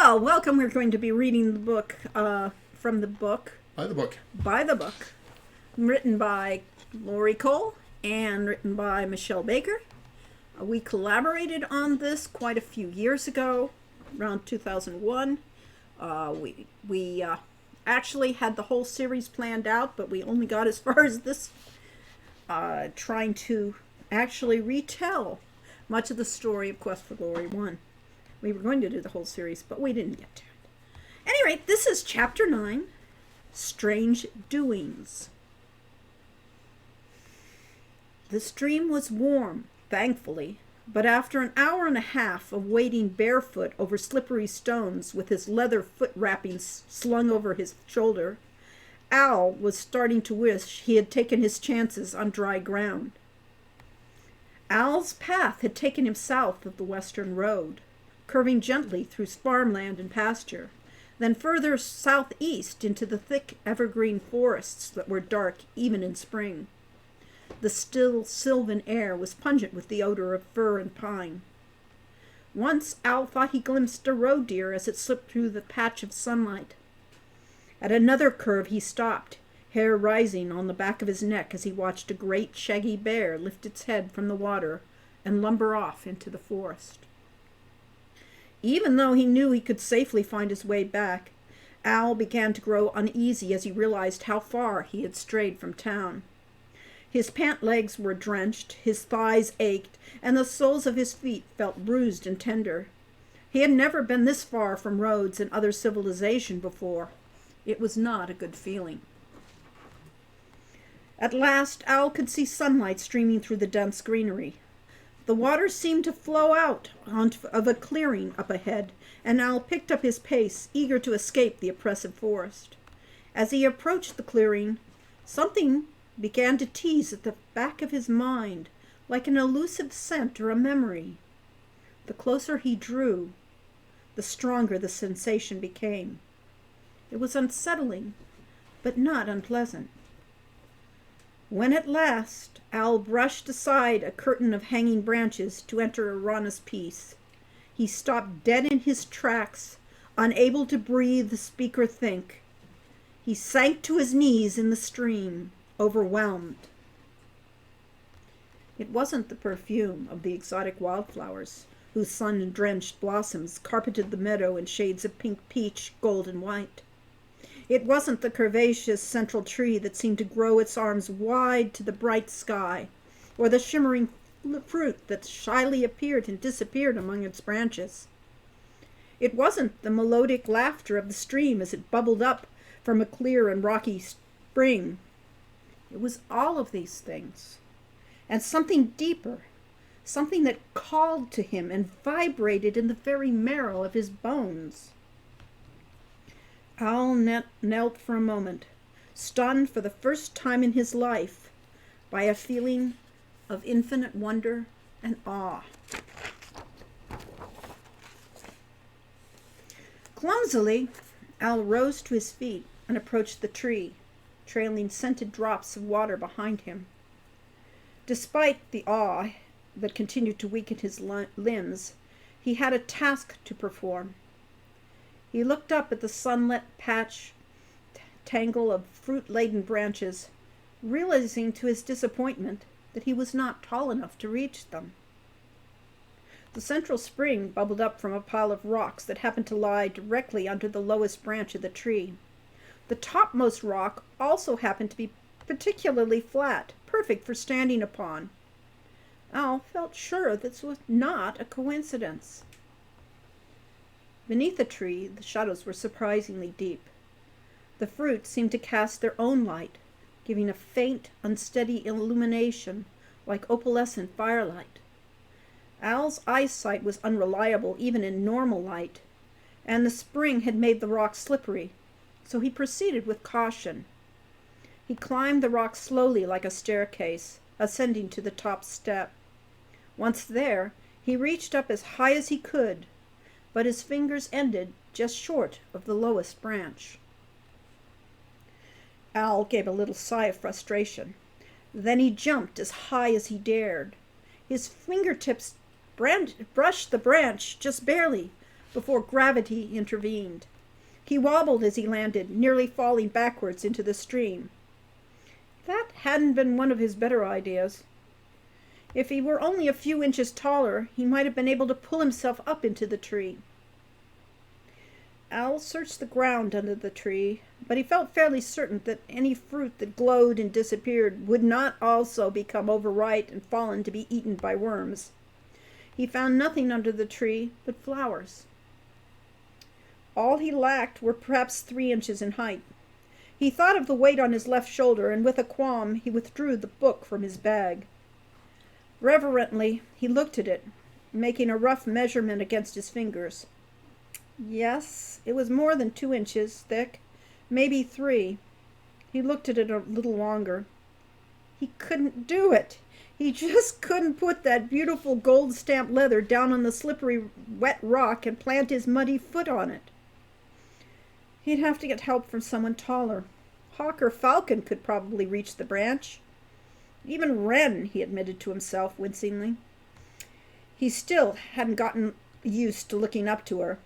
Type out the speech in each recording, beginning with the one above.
Well, welcome. We're going to be reading the book from the book. By the book. By the book. Written by Lori Cole and written by Mishell Baker. We collaborated on this quite a few years ago, around 2001. We actually had the whole series planned out, but we only got as far as this, trying to actually retell much of the story of Quest for Glory 1. We were going to do the whole series, but we didn't get to it. At any rate, this is Chapter 9, Strange Doings. The stream was warm, thankfully, but after an hour and a half of wading barefoot over slippery stones with his leather foot wrappings slung over his shoulder, Al was starting to wish he had taken his chances on dry ground. Al's path had taken him south of the western road, curving gently through farmland and pasture, then further southeast into the thick evergreen forests that were dark even in spring. The still sylvan air was pungent with the odor of fir and pine. Once Al thought he glimpsed a roe deer as it slipped through the patch of sunlight. At another curve he stopped, hair rising on the back of his neck as he watched a great shaggy bear lift its head from the water and lumber off into the forest. Even though he knew he could safely find his way back, Al began to grow uneasy as he realized how far he had strayed from town. His pant legs were drenched, his thighs ached, and the soles of his feet felt bruised and tender. He had never been this far from roads and other civilization before. It was not a good feeling. At last, Al could see sunlight streaming through the dense greenery. The water seemed to flow out of a clearing up ahead, and Al picked up his pace, eager to escape the oppressive forest. As he approached the clearing, something began to tease at the back of his mind, like an elusive scent or a memory. The closer he drew, the stronger the sensation became. It was unsettling, but not unpleasant. When at last Al brushed aside a curtain of hanging branches to enter Arana's peace, he stopped dead in his tracks, unable to breathe, speak, or think. He sank to his knees in the stream, overwhelmed. It wasn't the perfume of the exotic wildflowers, whose sun-drenched blossoms carpeted the meadow in shades of pink, peach, gold, and white. It wasn't the curvaceous central tree that seemed to grow its arms wide to the bright sky, or the shimmering fruit that shyly appeared and disappeared among its branches. It wasn't the melodic laughter of the stream as it bubbled up from a clear and rocky spring. It was all of these things, and something deeper, something that called to him and vibrated in the very marrow of his bones. Al knelt for a moment, stunned for the first time in his life by a feeling of infinite wonder and awe. Clumsily, Al rose to his feet and approached the tree, trailing scented drops of water behind him. Despite the awe that continued to weaken his limbs, he had a task to perform. He looked up at the sunlit tangle of fruit-laden branches, realizing to his disappointment that he was not tall enough to reach them. The central spring bubbled up from a pile of rocks that happened to lie directly under the lowest branch of the tree. The topmost rock also happened to be particularly flat, perfect for standing upon. Al felt sure this was not a coincidence. Beneath the tree, the shadows were surprisingly deep. The fruit seemed to cast their own light, giving a faint, unsteady illumination like opalescent firelight. Al's eyesight was unreliable even in normal light, and the spring had made the rocks slippery, so he proceeded with caution. He climbed the rock slowly like a staircase, ascending to the top step. Once there, he reached up as high as he could, but his fingers ended just short of the lowest branch. Al gave a little sigh of frustration. Then he jumped as high as he dared. His fingertips brushed the branch just barely, before gravity intervened. He wobbled as he landed, nearly falling backwards into the stream. That hadn't been one of his better ideas. If he were only a few inches taller, he might have been able to pull himself up into the tree. Al searched the ground under the tree, but he felt fairly certain that any fruit that glowed and disappeared would not also become overripe and fallen to be eaten by worms. He found nothing under the tree but flowers. All he lacked were perhaps 3 inches in height. He thought of the weight on his left shoulder, and with a qualm he withdrew the book from his bag. Reverently he looked at it, making a rough measurement against his fingers. Yes, it was more than 2 inches thick, maybe 3. He looked at it a little longer. He couldn't do it. He just couldn't put that beautiful gold-stamped leather down on the slippery, wet rock and plant his muddy foot on it. He'd have to get help from someone taller. Hawk or Falcon could probably reach the branch. Even Wren, he admitted to himself wincingly. He still hadn't gotten used to looking up to her.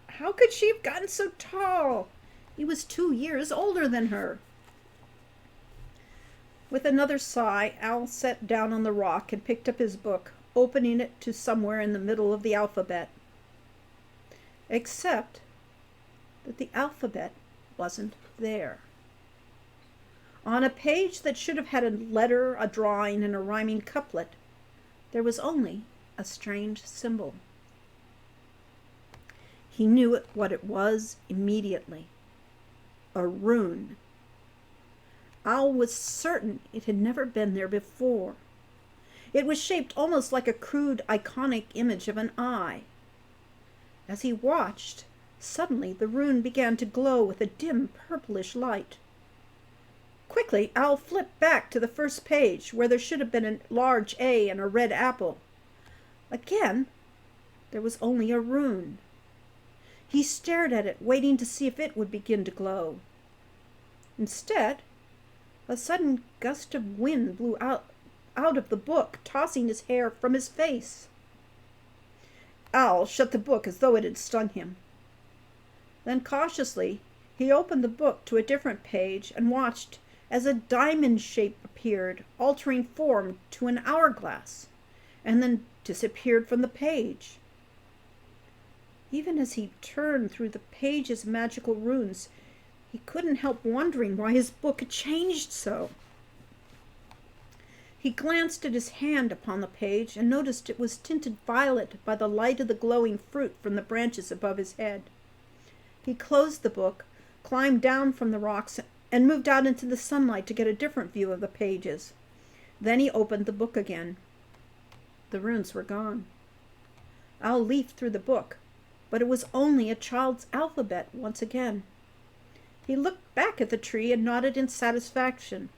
How could she have gotten so tall? He was 2 years older than her. With another sigh, Al sat down on the rock and picked up his book, opening it to somewhere in the middle of the alphabet. Except that the alphabet wasn't there. On a page that should have had a letter, a drawing, and a rhyming couplet, there was only a strange symbol. He knew what it was immediately. A rune. Al was certain it had never been there before. It was shaped almost like a crude, iconic image of an eye. As he watched, suddenly the rune began to glow with a dim, purplish light. Quickly, Al flipped back to the first page, where there should have been a large A and a red apple. Again, there was only a rune. He stared at it, waiting to see if it would begin to glow. Instead, a sudden gust of wind blew out of the book, tossing his hair from his face. Al shut the book as though it had stung him. Then cautiously, he opened the book to a different page and watched as a diamond shape appeared, altering form to an hourglass, and then disappeared from the page. Even as he turned through the page's magical runes, he couldn't help wondering why his book had changed so. He glanced at his hand upon the page and noticed it was tinted violet by the light of the glowing fruit from the branches above his head. He closed the book, climbed down from the rocks, and moved out into the sunlight to get a different view of the pages. Then he opened the book again. The runes were gone. Al leafed through the book, but it was only a child's alphabet once again. He looked back at the tree and nodded in satisfaction.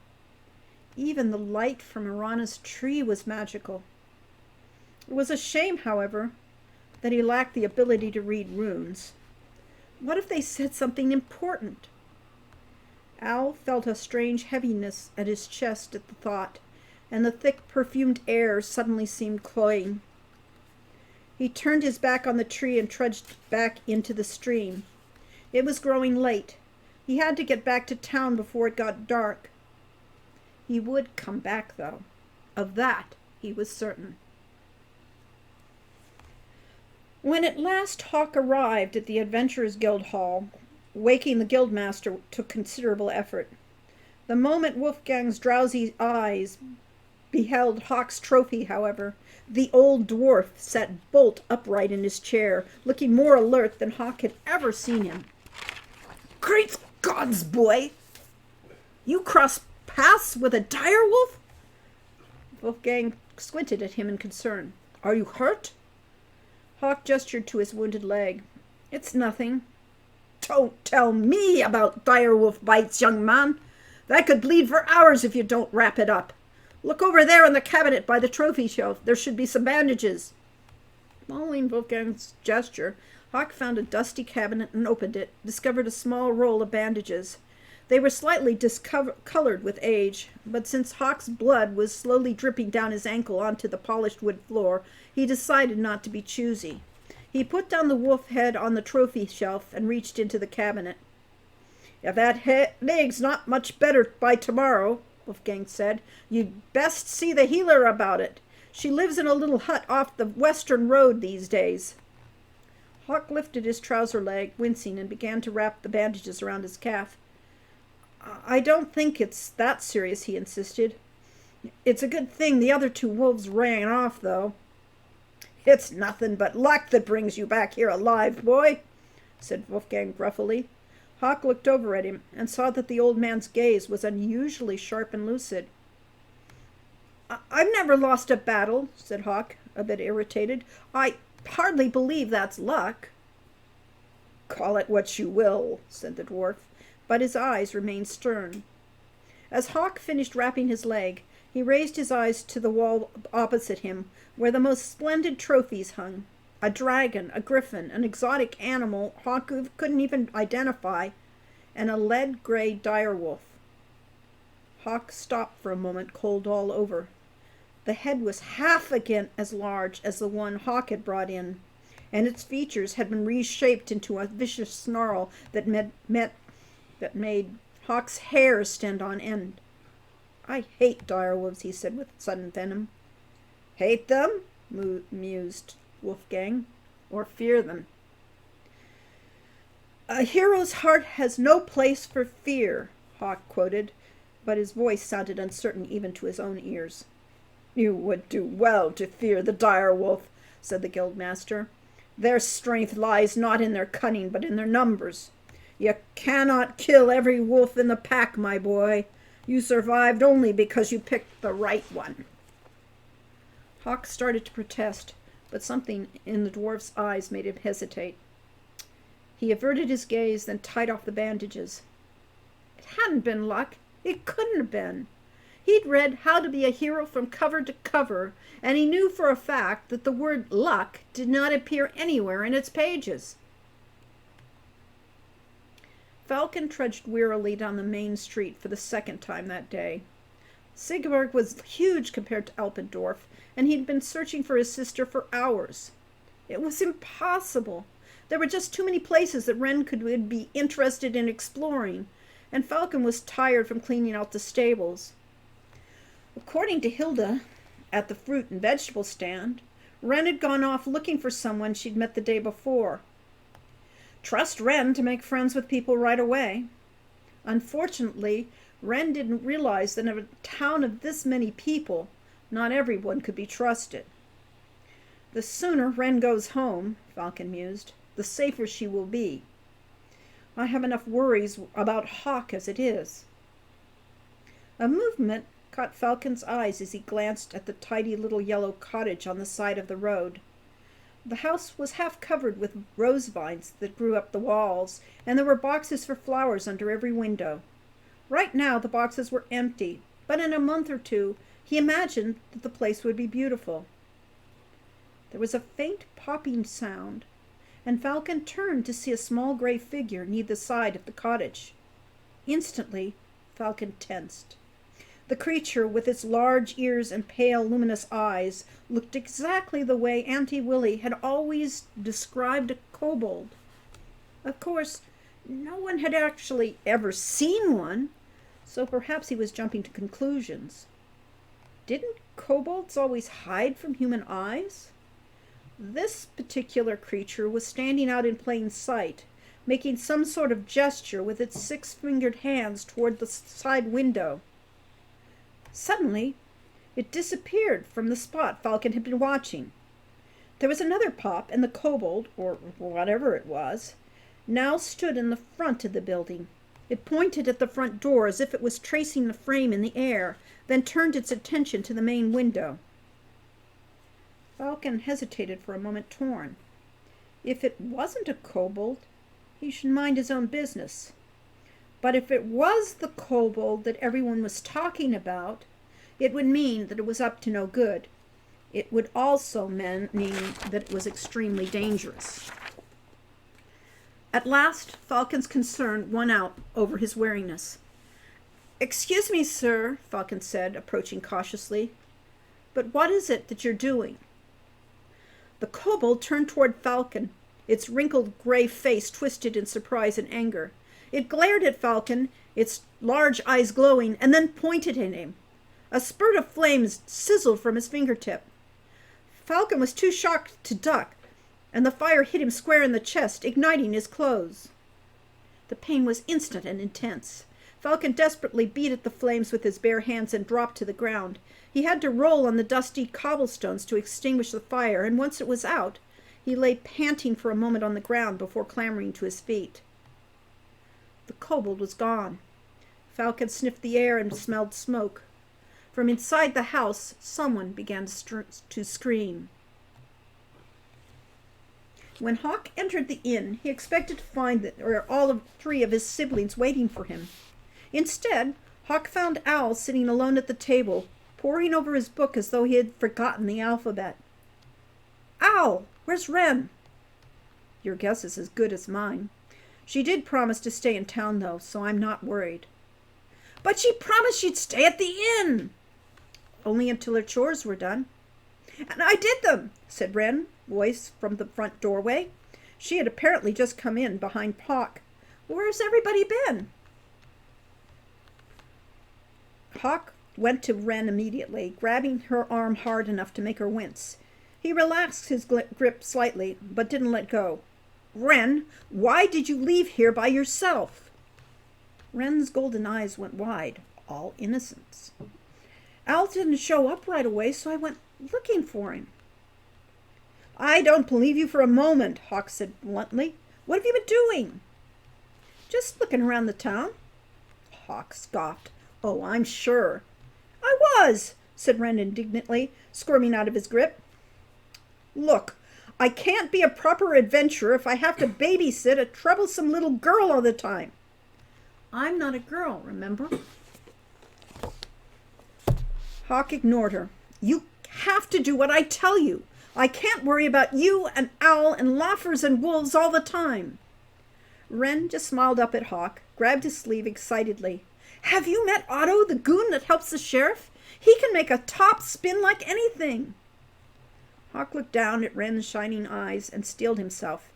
Even the light from Irana's tree was magical. It was a shame, however, that he lacked the ability to read runes. What if they said something important? Al felt a strange heaviness at his chest at the thought, and the thick, perfumed air suddenly seemed cloying. He turned his back on the tree and trudged back into the stream. It was growing late. He had to get back to town before it got dark. He would come back, though. Of that he was certain. When at last Hawk arrived at the Adventurers Guild Hall, waking the guildmaster took considerable effort. The moment Wolfgang's drowsy eyes beheld Hawk's trophy, however, the old dwarf sat bolt upright in his chair, looking more alert than Hawk had ever seen him. "Great gods, boy! You cross paths with a direwolf?" Wolfgang squinted at him in concern. "Are you hurt?" Hawk gestured to his wounded leg. "It's nothing." "Don't tell me about direwolf bites, young man. That could bleed for hours if you don't wrap it up. Look over there in the cabinet by the trophy shelf. There should be some bandages." Following Wolfgang's gesture, Hawk found a dusty cabinet and opened it, discovered a small roll of bandages. They were slightly discolored with age, but since Hawk's blood was slowly dripping down his ankle onto the polished wood floor, he decided not to be choosy. He put down the wolf head on the trophy shelf and reached into the cabinet. "If that leg's not much better by tomorrow," Wolfgang said, "you'd best see the healer about it. She lives in a little hut off the western road these days." Hawk lifted his trouser leg, wincing, and began to wrap the bandages around his calf. "I don't think it's that serious," he insisted. "It's a good thing the other two wolves ran off, though." "It's nothing but luck that brings you back here alive, boy," said Wolfgang gruffly. Hawk looked over at him and saw that the old man's gaze was unusually sharp and lucid. "I've never lost a battle," said Hawk, a bit irritated. "I hardly believe that's luck." "Call it what you will," said the dwarf, but his eyes remained stern. As Hawk finished wrapping his leg, he raised his eyes to the wall opposite him, where the most splendid trophies hung. A dragon, a griffin, an exotic animal Hawk couldn't even identify, and a lead-gray direwolf. Hawk stopped for a moment, cold all over. The head was half again as large as the one Hawk had brought in, and its features had been reshaped into a vicious snarl that made Hawk's hair stand on end. "I hate direwolves," he said with sudden venom. "Hate them?" mused Wolfgang. "Or fear them?" "A hero's heart has no place for fear," Hawk quoted, but his voice sounded uncertain even to his own ears. "You would do well to fear the direwolf," said the guildmaster. "Their strength lies not in their cunning, but in their numbers. You cannot kill every wolf in the pack, my boy. You survived only because you picked the right one." Hawk started to protest, but something in the dwarf's eyes made him hesitate. He averted his gaze, then tied off the bandages. It hadn't been luck. It couldn't have been. He'd read How to Be a Hero from cover to cover, and he knew for a fact that the word luck did not appear anywhere in its pages. Falcon trudged wearily down the main street for the second time that day. Siegburg was huge compared to Alpendorf, and he'd been searching for his sister for hours. It was impossible. There were just too many places that Wren would be interested in exploring, and Falcon was tired from cleaning out the stables. According to Hilda, at the fruit and vegetable stand, Wren had gone off looking for someone she'd met the day before. Trust Wren to make friends with people right away. Unfortunately, Wren didn't realize that in a town of this many people, not everyone could be trusted. "The sooner Wren goes home," Falcon mused, "the safer she will be. I have enough worries about Hawk as it is." A movement caught Falcon's eyes as he glanced at the tidy little yellow cottage on the side of the road. The house was half covered with rose vines that grew up the walls, and there were boxes for flowers under every window. Right now the boxes were empty, but in a month or two he imagined that the place would be beautiful. There was a faint popping sound, and Falcon turned to see a small gray figure near the side of the cottage. Instantly, Falcon tensed. The creature, with its large ears and pale, luminous eyes, looked exactly the way Auntie Willie had always described a kobold. Of course, no one had actually ever seen one, so perhaps he was jumping to conclusions. Didn't kobolds always hide from human eyes? This particular creature was standing out in plain sight, making some sort of gesture with its 6-fingered hands toward the side window. Suddenly, it disappeared from the spot Falcon had been watching. There was another pop, and the kobold, or whatever it was, now stood in the front of the building. It pointed at the front door as if it was tracing the frame in the air, then turned its attention to the main window. Falcon hesitated for a moment, torn. If it wasn't a kobold, he should mind his own business. But if it was the kobold that everyone was talking about, it would mean that it was up to no good. It would also mean that it was extremely dangerous. At last, Falcon's concern won out over his wariness. "Excuse me, sir," Falcon said, approaching cautiously, "but what is it that you're doing?" The kobold turned toward Falcon, its wrinkled gray face twisted in surprise and anger. It glared at Falcon, its large eyes glowing, and then pointed at him. A spurt of flames sizzled from his fingertip. Falcon was too shocked to duck, and the fire hit him square in the chest, igniting his clothes. The pain was instant and intense. Falcon desperately beat at the flames with his bare hands and dropped to the ground. He had to roll on the dusty cobblestones to extinguish the fire, and once it was out, he lay panting for a moment on the ground before clambering to his feet. The kobold was gone. Falcon sniffed the air and smelled smoke. From inside the house, someone began to scream. When Hawk entered the inn, he expected to find all three of his siblings waiting for him. Instead, Hawk found Owl sitting alone at the table, poring over his book as though he had forgotten the alphabet. "Owl, where's Wren?" "Your guess is as good as mine. She did promise to stay in town, though, so I'm not worried." "But she promised she'd stay at the inn." "Only until her chores were done." "And I did them," said Wren's voice from the front doorway. She had apparently just come in behind Hawk. "Where's everybody been?" Hawk went to Wren immediately, grabbing her arm hard enough to make her wince. He relaxed his grip slightly, but didn't let go. "Wren, why did you leave here by yourself?" Wren's golden eyes went wide, all innocence. "Owl didn't show up right away, so I went looking for him." "I don't believe you for a moment," Hawk said bluntly. "What have you been doing?" "Just looking around the town." Hawk scoffed. "Oh, I'm sure." "I was," said Wren indignantly, squirming out of his grip. "Look, I can't be a proper adventurer if I have to babysit a troublesome little girl all the time." "I'm not a girl, remember?" Hawk ignored her. "You have to do what I tell you. I can't worry about you and Owl and loafers and wolves all the time." Wren just smiled up at Hawk, grabbed his sleeve excitedly. "Have you met Otto, the goon that helps the sheriff? He can make a top spin like anything." Hawk looked down at Wren's shining eyes and steeled himself.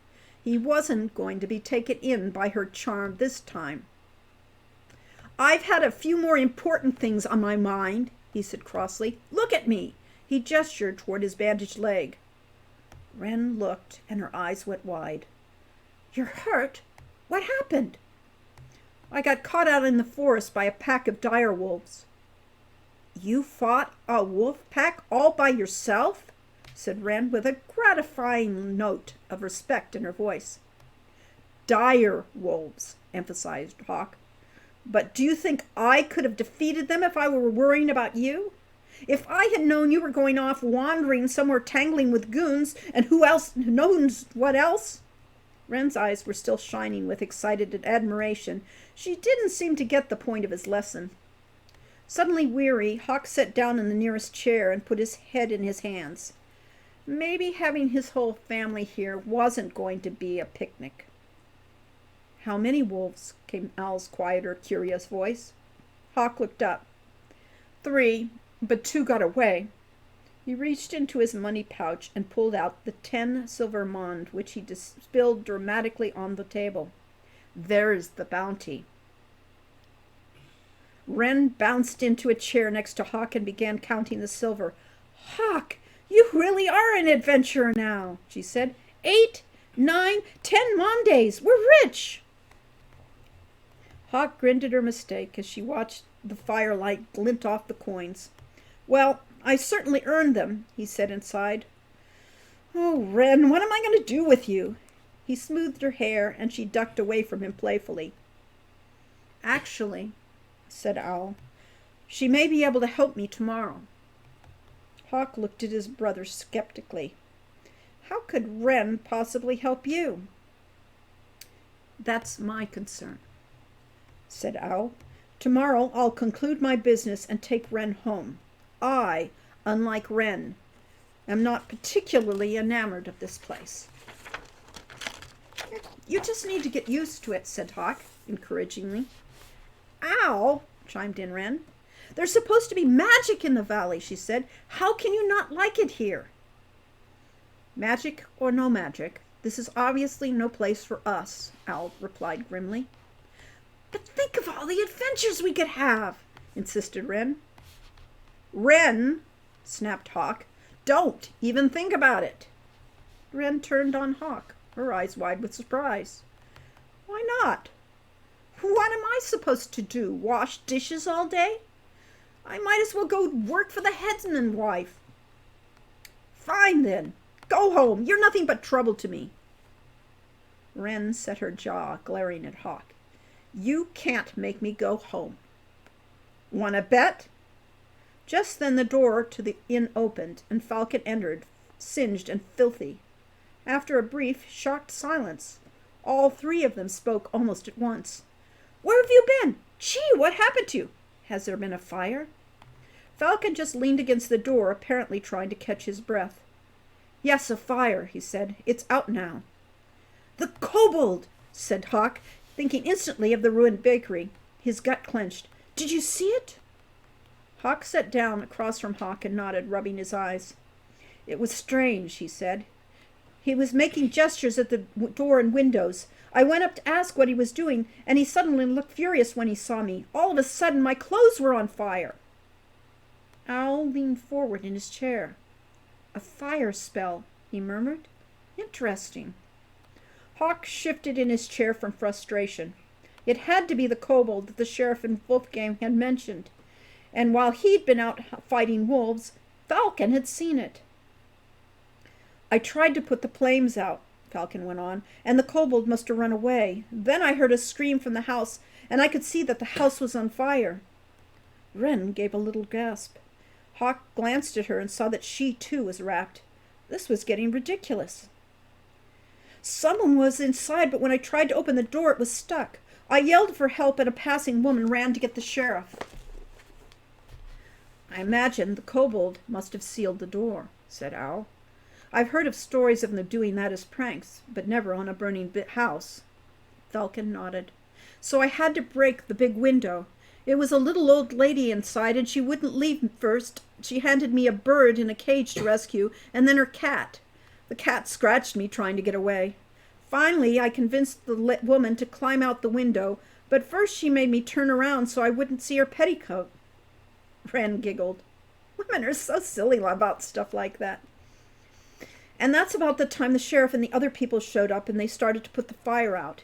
He wasn't going to be taken in by her charm this time. "I've had a few more important things on my mind," he said crossly. "Look at me." He gestured toward his bandaged leg. Wren looked, and her eyes went wide. "You're hurt? What happened?" "I got caught out in the forest by a pack of dire wolves." "You fought a wolf pack all by yourself?" said Wren, with a gratifying note of respect in her voice. "Dire wolves," emphasized Hawk. "But do you think I could have defeated them if I were worrying about you? If I had known you were going off wandering somewhere tangling with goons, and who else knows what else?" Wren's eyes were still shining with excited admiration. She didn't seem to get the point of his lesson. Suddenly weary, Hawk sat down in the nearest chair and put his head in his hands. Maybe having his whole family here wasn't going to be a picnic. "How many wolves?" came Owl's quieter, curious voice. Hawk looked up. "3, but 2 got away." He reached into his money pouch and pulled out the 10 silver mond, which he spilled dramatically on the table. "There's the bounty." Wren bounced into a chair next to Hawk and began counting the silver. "Hawk, you really are an adventurer now," she said. 8, 9, 10 Mondays. We're rich." Hawk grinned at her mistake as she watched the firelight glint off the coins. "Well, I certainly earned them," he said inside. "Oh, Wren, what am I going to do with you?" He smoothed her hair, and she ducked away from him playfully. "Actually," said Owl, "she may be able to help me tomorrow." Hawk looked at his brother skeptically. "How could Wren possibly help you?" "That's my concern," said Owl. "Tomorrow I'll conclude my business and take Wren home. I, unlike Wren, am not particularly enamored of this place." "You just need to get used to it," said Hawk encouragingly. "Owl," chimed in Wren. "There's supposed to be magic in the valley," she said. "How can you not like it here?" Magic or no magic, this is obviously no place for us, Owl replied grimly. But think of all the adventures we could have, insisted Wren. Wren, snapped Hawk, don't even think about it. Wren turned on Hawk, her eyes wide with surprise. Why not? What am I supposed to do, wash dishes all day? I might as well go work for the headsman's wife. Fine then, go home, you're nothing but trouble to me. Wren set her jaw, glaring at Hawk. You can't make me go home. Want to bet? Just then the door to the inn opened, and Falcon entered, singed and filthy. After a brief, shocked silence, all three of them spoke almost at once. Where have you been? Gee, what happened to you? Has there been a fire? Falcon just leaned against the door, apparently trying to catch his breath. Yes, a fire, he said. It's out now. The kobold, said Hawk, thinking instantly of the ruined bakery. His gut clenched. Did you see it? Hawk sat down across from Hawk and nodded, rubbing his eyes. It was strange, he said. He was making gestures at the door and windows. I went up to ask what he was doing, and he suddenly looked furious when he saw me. All of a sudden, my clothes were on fire. Owl leaned forward in his chair. A fire spell, he murmured. Interesting. Hawk shifted in his chair from frustration. It had to be the kobold that the sheriff and Wolfgang had mentioned, and while he'd been out fighting wolves, Falcon had seen it. I tried to put the flames out, Falcon went on, and the kobold must have run away. Then I heard a scream from the house, and I could see that the house was on fire. Wren gave a little gasp. Hawk glanced at her and saw that she, too, was wrapped. This was getting ridiculous. Someone was inside, but when I tried to open the door, it was stuck. I yelled for help, and a passing woman ran to get the sheriff. I imagine the kobold must have sealed the door, said Owl. I've heard of stories of them doing that as pranks, but never on a burning house. Falcon nodded. So I had to break the big window. It was a little old lady inside, and she wouldn't leave first. She handed me a bird in a cage to rescue, and then her cat. The cat scratched me trying to get away. Finally, I convinced the woman to climb out the window, but first she made me turn around so I wouldn't see her petticoat. Wren giggled. Women are so silly about stuff like that. And that's about the time the sheriff and the other people showed up, and they started to put the fire out.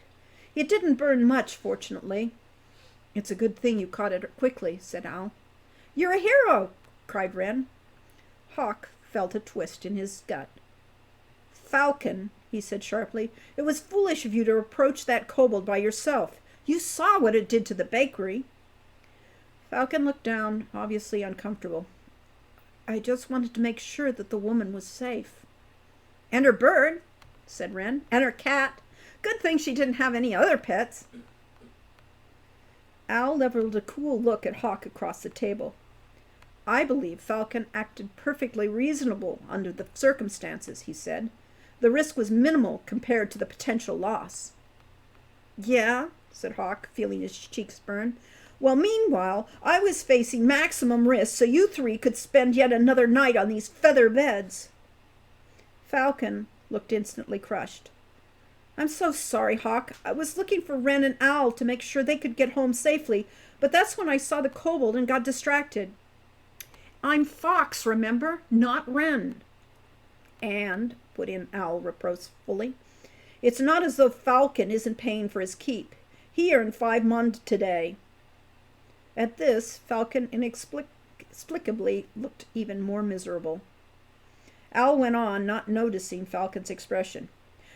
It didn't burn much, fortunately. It's a good thing you caught it quickly, said Owl. You're a hero, cried Wren. Hawk felt a twist in his gut. Falcon, he said sharply, it was foolish of you to approach that kobold by yourself. You saw what it did to the bakery. Falcon looked down, obviously uncomfortable. I just wanted to make sure that the woman was safe. And her bird, said Wren, and her cat. Good thing she didn't have any other pets. Owl leveled a cool look at Hawk across the table. I believe Falcon acted perfectly reasonable under the circumstances, he said. The risk was minimal compared to the potential loss. Yeah, said Hawk, feeling his cheeks burn. Well, meanwhile, I was facing maximum risk, so you three could spend yet another night on these feather beds. Falcon looked instantly crushed. I'm so sorry, Hawk. I was looking for Wren and Owl to make sure they could get home safely, but that's when I saw the kobold and got distracted. I'm Fox, remember? Not Wren. And, put in Owl reproachfully, it's not as though Falcon isn't paying for his keep. He earned 5 mund today. At this, Falcon inexplicably looked even more miserable. Owl went on, not noticing Falcon's expression.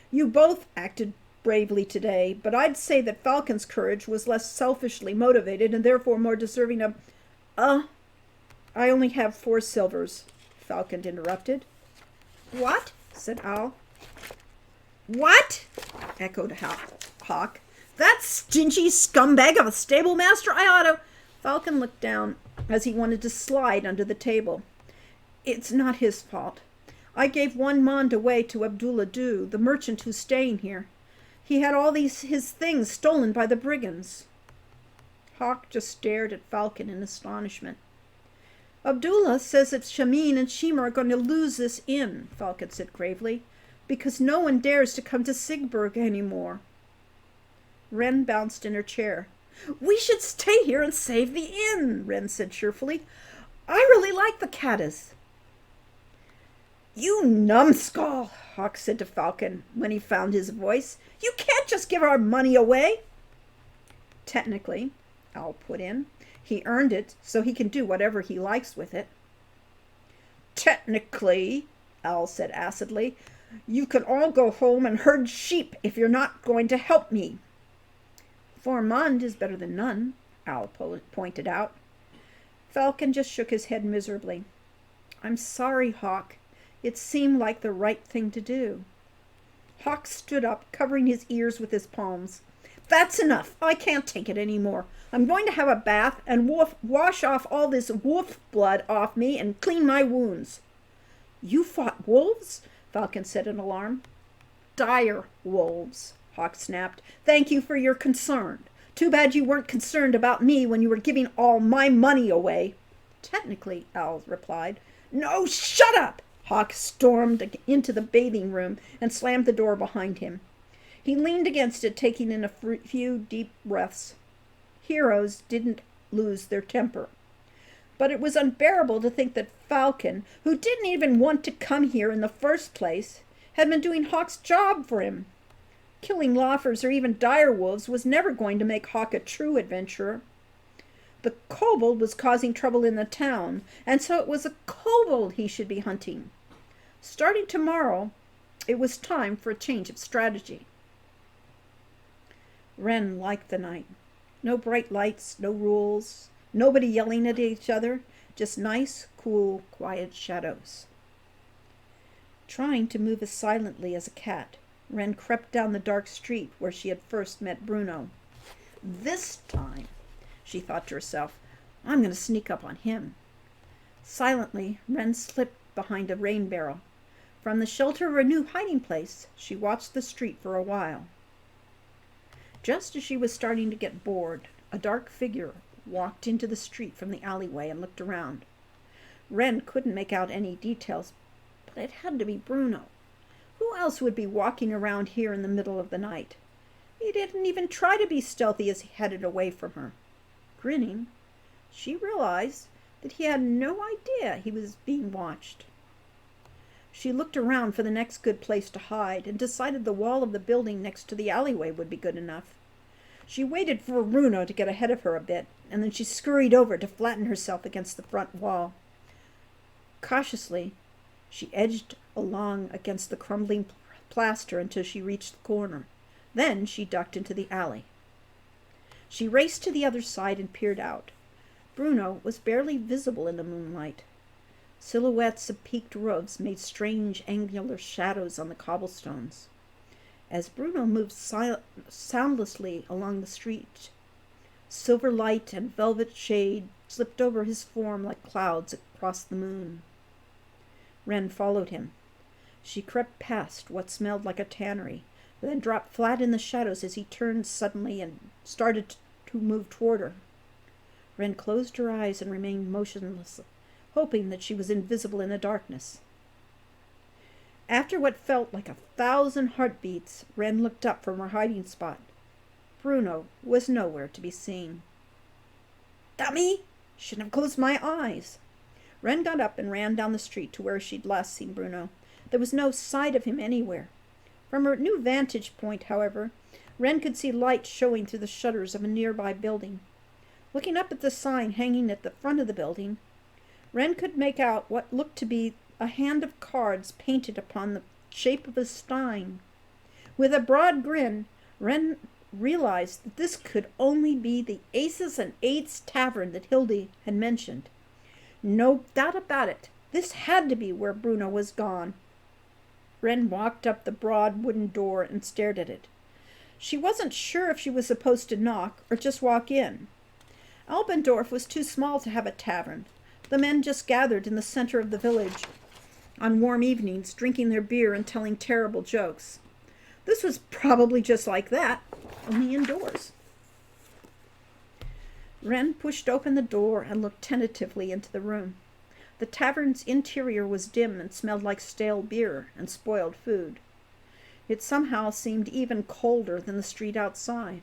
You both acted bravely today, but I'd say that Falcon's courage was less selfishly motivated and therefore more deserving of... I only have 4 silvers, Falcon interrupted. What? Said Owl. What? Echoed Hawk. That stingy scumbag of a stable master, I ought to... Falcon looked down as he wanted to slide under the table. It's not his fault. I gave 1 mond away to Abdullah Du, the merchant who's staying here. He had all his things stolen by the brigands. Hawk just stared at Falcon in astonishment. Abdullah says that Shamin and Shima are going to lose this inn, Falcon said gravely, because no one dares to come to Sigburg anymore. Wren bounced in her chair. We should stay here and save the inn, Wren said cheerfully. I really like the Caddis. You numbskull, Hawk said to Falcon when he found his voice. You can't just give our money away. Technically, Owl put in. He earned it, so he can do whatever he likes with it. Technically, Owl said acidly, you can all go home and herd sheep if you're not going to help me. 4 mund is better than none, Owl pointed out. Falcon just shook his head miserably. I'm sorry, Hawk. It seemed like the right thing to do. Hawk stood up, covering his ears with his palms. That's enough. I can't take it any more. I'm going to have a bath and wash off all this wolf blood off me and clean my wounds. You fought wolves? Falcon said in alarm. Dire wolves, Hawk snapped. Thank you for your concern. Too bad you weren't concerned about me when you were giving all my money away. Technically, Owl replied. No, shut up! Hawk stormed into the bathing room and slammed the door behind him. He leaned against it, taking in a few deep breaths. Heroes didn't lose their temper. But it was unbearable to think that Falcon, who didn't even want to come here in the first place, had been doing Hawk's job for him. Killing loafers or even dire wolves was never going to make Hawk a true adventurer. The kobold was causing trouble in the town, and so it was a kobold he should be hunting. Starting tomorrow, it was time for a change of strategy. Wren liked the night. No bright lights, no rules, nobody yelling at each other, just nice, cool, quiet shadows. Trying to move as silently as a cat, Wren crept down the dark street where she had first met Bruno. This time, she thought to herself, I'm going to sneak up on him. Silently, Wren slipped behind a rain barrel. From the shelter of her new hiding place, she watched the street for a while. Just as she was starting to get bored, a dark figure walked into the street from the alleyway and looked around. Wren couldn't make out any details, but it had to be Bruno. Who else would be walking around here in the middle of the night? He didn't even try to be stealthy as he headed away from her. Grinning, she realized that he had no idea he was being watched. She looked around for the next good place to hide and decided the wall of the building next to the alleyway would be good enough. She waited for Bruno to get ahead of her a bit, and then she scurried over to flatten herself against the front wall. Cautiously, she edged along against the crumbling plaster until she reached the corner. Then she ducked into the alley. She raced to the other side and peered out. Bruno was barely visible in the moonlight. Silhouettes of peaked roofs made strange angular shadows on the cobblestones. As Bruno moved soundlessly along the street, silver light and velvet shade slipped over his form like clouds across the moon. Wren followed him. She crept past what smelled like a tannery, then dropped flat in the shadows as he turned suddenly and started to move toward her. Wren closed her eyes and remained motionless, hoping that she was invisible in the darkness. After what felt like 1,000 heartbeats, Wren looked up from her hiding spot. Bruno was nowhere to be seen. Dummy! Shouldn't have closed my eyes. Wren got up and ran down the street to where she'd last seen Bruno. There was no sight of him anywhere. From her new vantage point, however, Wren could see light showing through the shutters of a nearby building. Looking up at the sign hanging at the front of the building, Wren could make out what looked to be a hand of cards painted upon the shape of a stein. With a broad grin, Wren realized that this could only be the Aces and Eights tavern that Hildy had mentioned. No doubt about it, this had to be where Bruno was gone. Wren walked up the broad wooden door and stared at it. She wasn't sure if she was supposed to knock or just walk in. Albendorf was too small to have a tavern. The men just gathered in the center of the village on warm evenings, drinking their beer and telling terrible jokes. This was probably just like that, only indoors. Wren pushed open the door and looked tentatively into the room. The tavern's interior was dim and smelled like stale beer and spoiled food. It somehow seemed even colder than the street outside.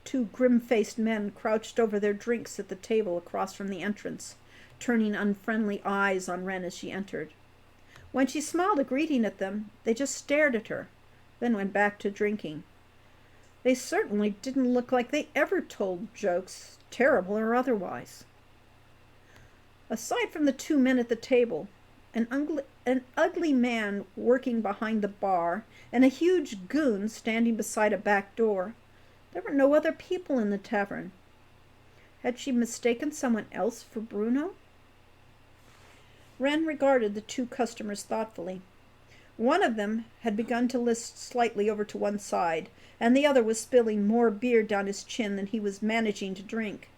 Two grim-faced men crouched over their drinks at the table across from the entrance, turning unfriendly eyes on Wren as she entered. When she smiled a greeting at them, they just stared at her, then went back to drinking. They certainly didn't look like they ever told jokes, terrible or otherwise. Aside from the two men at the table, an ugly man working behind the bar and a huge goon standing beside a back door, there were no other people in the tavern. Had she mistaken someone else for Bruno? Wren regarded the two customers thoughtfully. One of them had begun to list slightly over to one side, and the other was spilling more beer down his chin than he was managing to drink.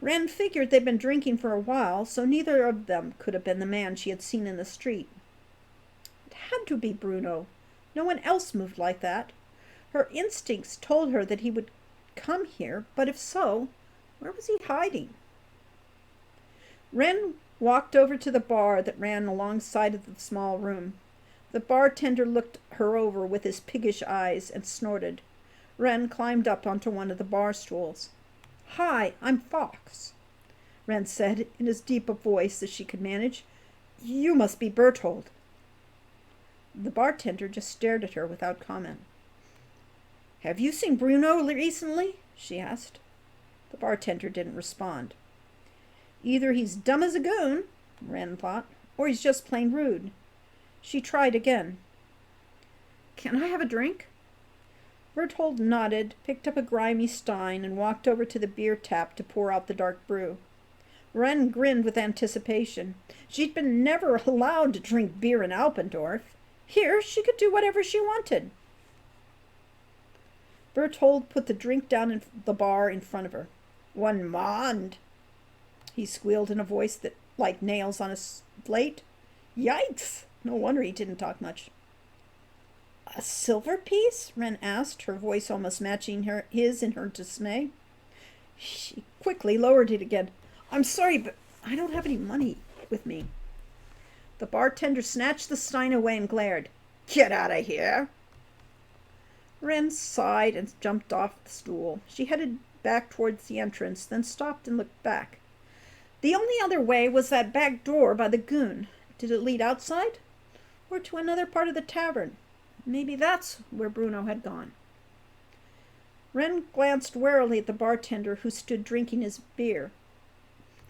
Wren figured they'd been drinking for a while, so neither of them could have been the man she had seen in the street. It had to be Bruno. No one else moved like that. Her instincts told her that he would come here, but if so, where was he hiding? Wren walked over to the bar that ran alongside of the small room. The bartender looked her over with his piggish eyes and snorted. Wren climbed up onto one of the bar stools. "Hi, I'm Fox," Wren said in as deep a voice as she could manage. "You must be Berthold." The bartender just stared at her without comment. "Have you seen Bruno recently?" she asked. The bartender didn't respond. Either he's dumb as a goon, Wren thought, or he's just plain rude. She tried again. "Can I have a drink?" Berthold nodded, picked up a grimy stein, and walked over to the beer tap to pour out the dark brew. Wren grinned with anticipation. She'd been never allowed to drink beer in Alpendorf. Here she could do whatever she wanted. Berthold put the drink down in the bar in front of her. "One Mond," he squealed in a voice that like nails on a plate. Yikes! No wonder he didn't talk much. "A silver piece?" Wren asked, her voice almost matching his in her dismay. She quickly lowered it again. "I'm sorry, but I don't have any money with me." The bartender snatched the stein away and glared. "Get out of here!" Wren sighed and jumped off the stool. She headed back towards the entrance, then stopped and looked back. The only other way was that back door by the goon. Did it lead outside? Or to another part of the tavern? Maybe that's where Bruno had gone. Wren glanced warily at the bartender who stood drinking his beer.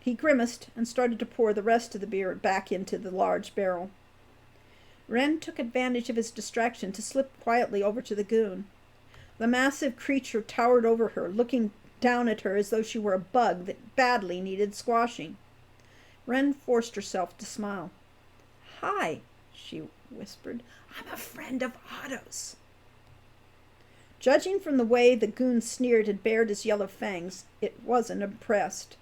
He grimaced and started to pour the rest of the beer back into the large barrel. Wren took advantage of his distraction to slip quietly over to the goon. The massive creature towered over her, looking down at her as though she were a bug that badly needed squashing. Wren forced herself to smile. "Hi," she whispered. "I'm a friend of Otto's." Judging from the way the goon sneered and bared his yellow fangs, it wasn't impressed.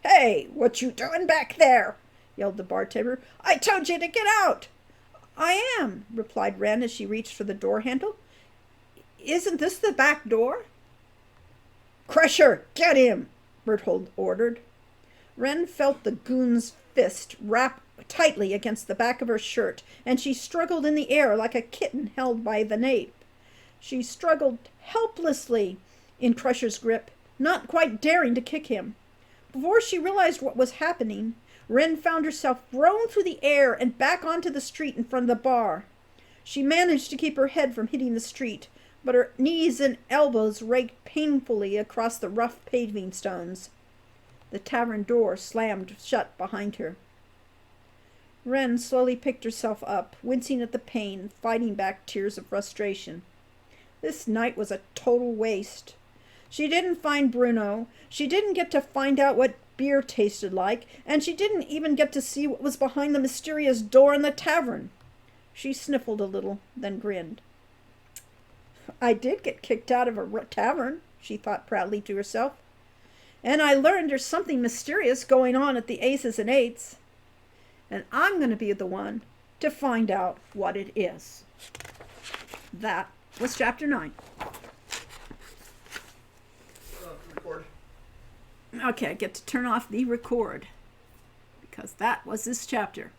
"Hey, what you doing back there?" yelled the bartender. "I told you to get out." "I am," replied Wren as she reached for the door handle. "Isn't this the back door?" "Crusher, get him!" Berthold ordered. Wren felt the goon's fist wrap tightly against the back of her shirt, and she struggled in the air like a kitten held by the nape. She struggled helplessly in Crusher's grip, not quite daring to kick him. Before she realized what was happening, Wren found herself thrown through the air and back onto the street in front of the bar. She managed to keep her head from hitting the street, but her knees and elbows raked painfully across the rough paving stones. The tavern door slammed shut behind her. Wren slowly picked herself up, wincing at the pain, fighting back tears of frustration. This night was a total waste. She didn't find Bruno, she didn't get to find out what beer tasted like, and she didn't even get to see what was behind the mysterious door in the tavern. She sniffled a little, then grinned. "I did get kicked out of a tavern," she thought proudly to herself. "And I learned there's something mysterious going on at the Aces and Eights. And I'm going to be the one to find out what it is." That was chapter 9. Record. Okay, I get to turn off the record. because that was this chapter.